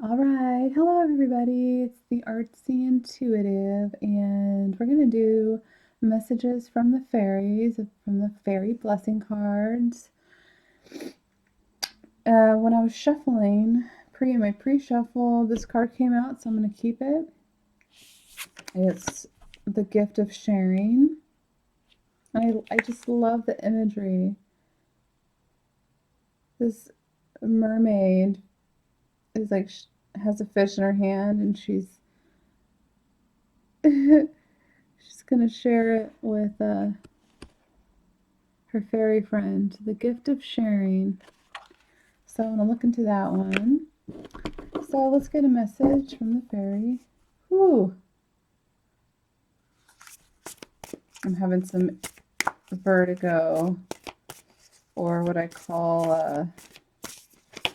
All right, hello everybody. It's the Artsy Intuitive, and we're going to do messages from the fairies, from the fairy blessing cards. When I was shuffling, my pre-shuffle, this card came out, so I'm going to keep it. It's the gift of sharing. I just love the imagery. This mermaid is like has a fish in her hand, and she's she's gonna share it with her fairy friend. The gift of sharing. So I'm gonna look into that one. So let's get a message from the fairy. Whew. I'm having some vertigo, or what I call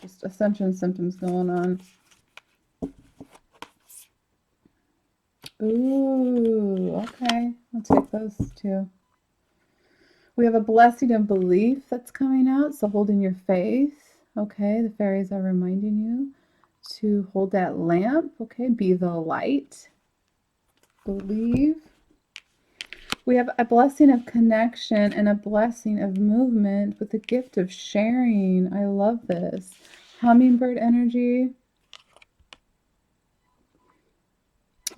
just ascension symptoms going on. Ooh, okay. I'll take those too. We have a blessing of belief that's coming out, so holding your faith. Okay, the fairies are reminding you to hold that lamp. Okay, be the light. Believe. We have a blessing of connection and a blessing of movement with the gift of sharing. I love this. Hummingbird energy.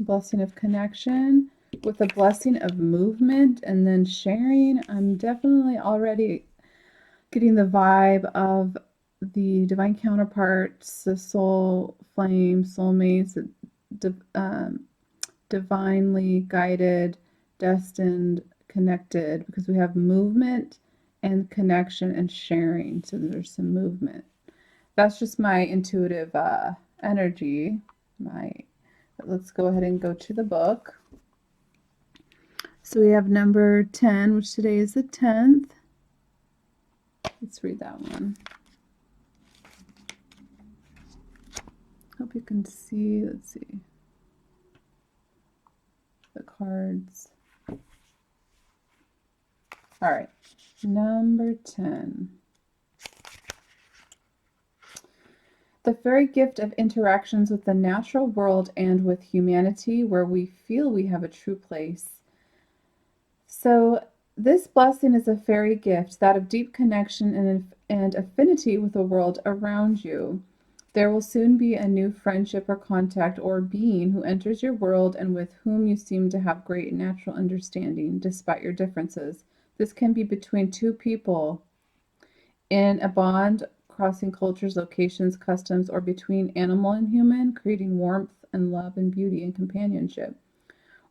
Blessing of connection with a blessing of movement and then sharing. I'm definitely already getting the vibe of the divine counterparts, the soul flame, soulmates, divinely guided, destined, connected, because we have movement and connection and sharing. So there's some movement. That's just my intuitive energy. Let's go ahead and go to the book. So we have number 10, which today is the 10th. Let's read that one. Hope you can see. Let's see the cards. All right, number 10. The fairy gift of interactions with the natural world and with humanity, where we feel we have a true place. So this blessing is a fairy gift, that of deep connection and affinity with the world around you. There will soon be a new friendship or contact or being who enters your world and with whom you seem to have great natural understanding despite your differences. This can be between two people in a bond, crossing cultures, locations, customs, or between animal and human, creating warmth and love and beauty and companionship,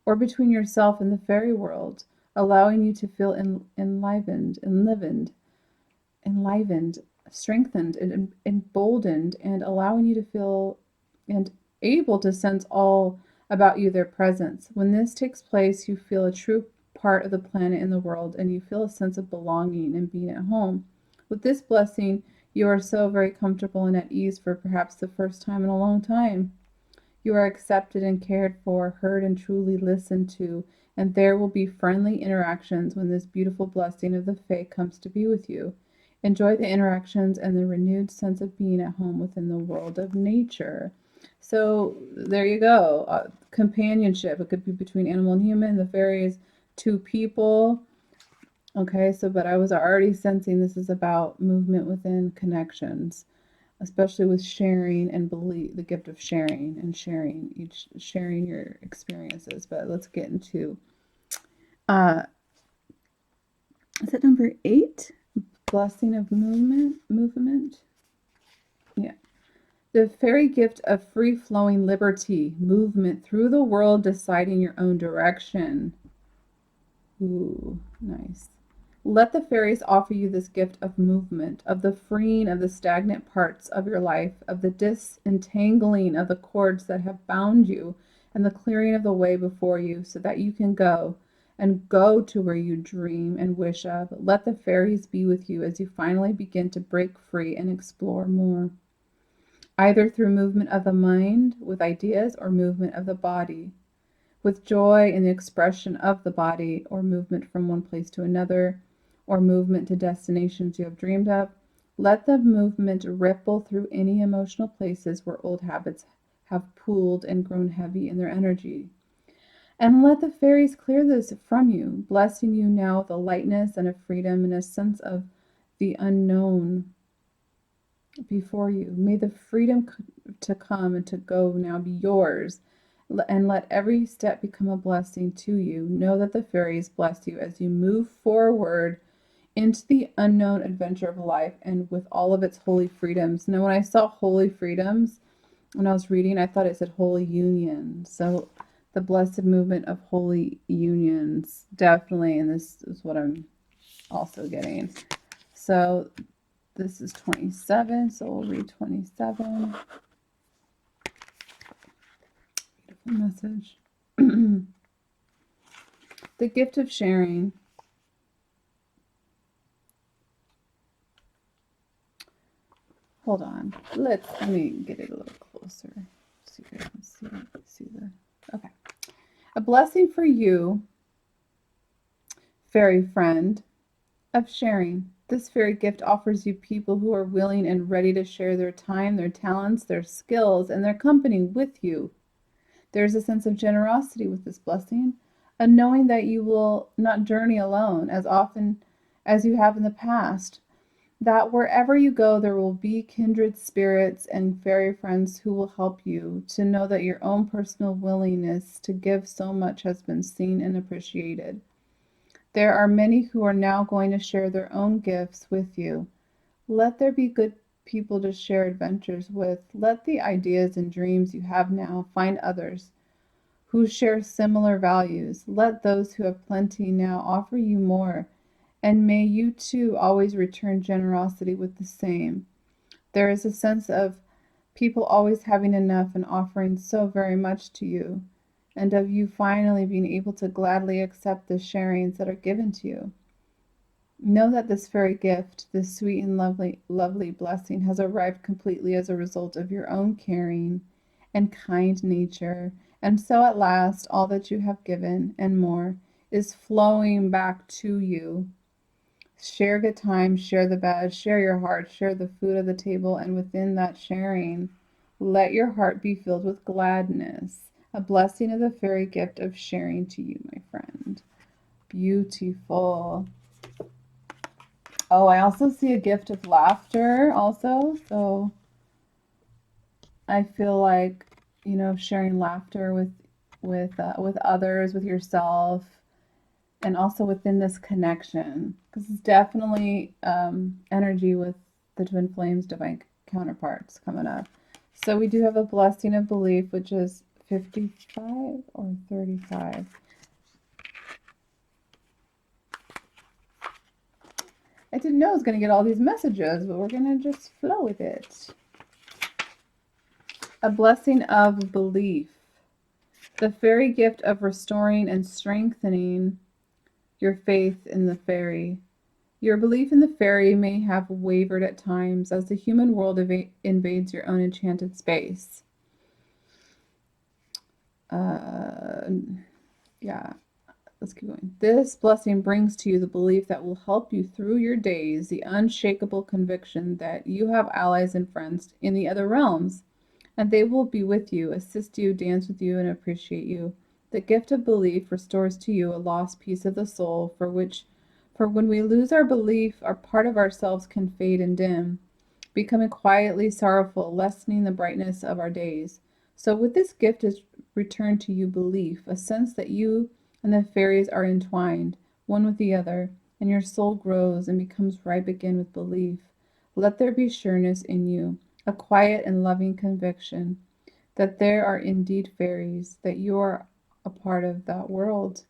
or between yourself and the fairy world, allowing you to feel enlivened, strengthened, and emboldened, and allowing you to feel and able to sense all about you, their presence. When this takes place, you feel a true part of the planet and the world, and you feel a sense of belonging and being at home. With this blessing, you are so very comfortable and at ease for perhaps the first time in a long time. You are accepted and cared for, heard and truly listened to, and there will be friendly interactions when this beautiful blessing of the Fae comes to be with you. Enjoy the interactions and the renewed sense of being at home within the world of nature. So there you go. Companionship. It could be between animal and human. The fairies, two people. Okay, so but I was already sensing this is about movement within connections, especially with sharing and belief, the gift of sharing and sharing your experiences. But let's get into uh is it number 8? Blessing of movement. Yeah. The fairy gift of free flowing liberty, movement through the world, deciding your own direction. Ooh, nice. Let the fairies offer you this gift of movement, of the freeing of the stagnant parts of your life, of the disentangling of the cords that have bound you, and the clearing of the way before you so that you can go and go to where you dream and wish of. Let the fairies be with you as you finally begin to break free and explore more, either through movement of the mind with ideas or movement of the body with joy in the expression of the body, or movement from one place to another, or movement to destinations you have dreamed of, Let the movement ripple through any emotional places where old habits have pooled and grown heavy in their energy. And let the fairies clear this from you, blessing you now with a lightness and a freedom and a sense of the unknown before you. May the freedom to come and to go now be yours. And let every step become a blessing to you. Know that the fairies bless you as you move forward into the unknown adventure of life and with all of its holy freedoms. Now, when I saw holy freedoms, when I was reading, I thought it said holy union. So the blessed movement of holy unions, definitely. And this is what I'm also getting. So this is 27, so we'll read 27. Beautiful message. The gift of sharing. Hold on. Let me get it a little closer. See if I can see the. Okay. A blessing for you, fairy friend, of sharing. This fairy gift offers you people who are willing and ready to share their time, their talents, their skills, and their company with you. There is a sense of generosity with this blessing, a knowing that you will not journey alone as often as you have in the past, that wherever you go, there will be kindred spirits and fairy friends who will help you to know that your own personal willingness to give so much has been seen and appreciated. There are many who are now going to share their own gifts with you. Let there be good people to share adventures with. Let the ideas and dreams you have now find others who share similar values. Let those who have plenty now offer you more, and may you too always return generosity with the same. There is a sense of people always having enough and offering so very much to you, and of you finally being able to gladly accept the sharings that are given to you. Know that this fairy gift, this sweet and lovely blessing, has arrived completely as a result of your own caring and kind nature. And so at last, all that you have given and more is flowing back to you. Share good times, share the bad, share your heart, share the food of the table, and within that sharing, let your heart be filled with gladness. A blessing of the fairy gift of sharing to you, my friend. Beautiful. Oh, I also see a gift of laughter also. So I feel like, sharing laughter with others, with yourself, and also within this connection, because it's definitely energy with the twin flames divine counterparts coming up. So we do have a blessing of belief, which is 55 or 35. I didn't know I was going to get all these messages, but we're going to just flow with it. A blessing of belief. The fairy gift of restoring and strengthening your faith in the fairy. Your belief in the fairy may have wavered at times as the human world invades your own enchanted space. Yeah, let's keep going. This blessing brings to you the belief that will help you through your days, the unshakable conviction that you have allies and friends in the other realms, and they will be with you, assist you, dance with you, and appreciate you. The gift of belief restores to you a lost piece of the soul for when we lose our belief, our part of ourselves can fade and dim, becoming quietly sorrowful, lessening the brightness of our days. So with this gift is returned to you belief, a sense that you and the fairies are entwined, one with the other, and your soul grows and becomes ripe again with belief. Let there be sureness in you, a quiet and loving conviction that there are indeed fairies, that you are a part of that world.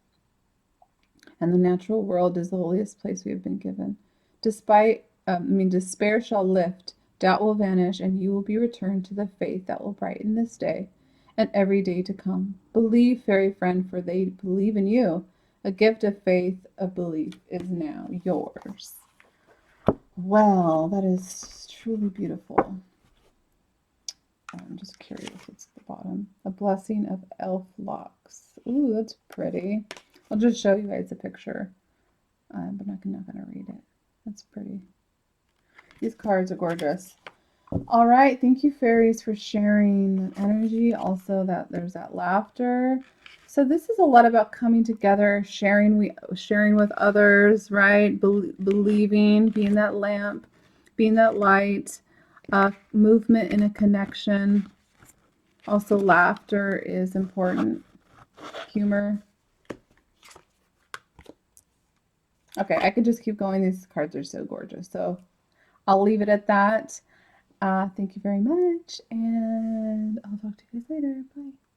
And the natural world is the holiest place we have been given. Despair shall lift, doubt will vanish, and you will be returned to the faith that will brighten this day and every day to come. Believe, fairy friend, for they believe in you. A gift of faith, of belief, is now yours. Well, that is truly beautiful. I'm just curious what's at the bottom. A blessing of elf locks. Ooh, that's pretty. I'll just show you guys a picture, but I'm not gonna read it. That's pretty. These cards are gorgeous. All right, thank you, fairies, for sharing energy. Also, that there's that laughter. So this is a lot about coming together, sharing with others, right? Believing, being that lamp, being that light, movement in a connection. Also, laughter is important. Humor. Okay, I could just keep going. These cards are so gorgeous. So I'll leave it at that. Thank you very much, and I'll talk to you guys later. Bye.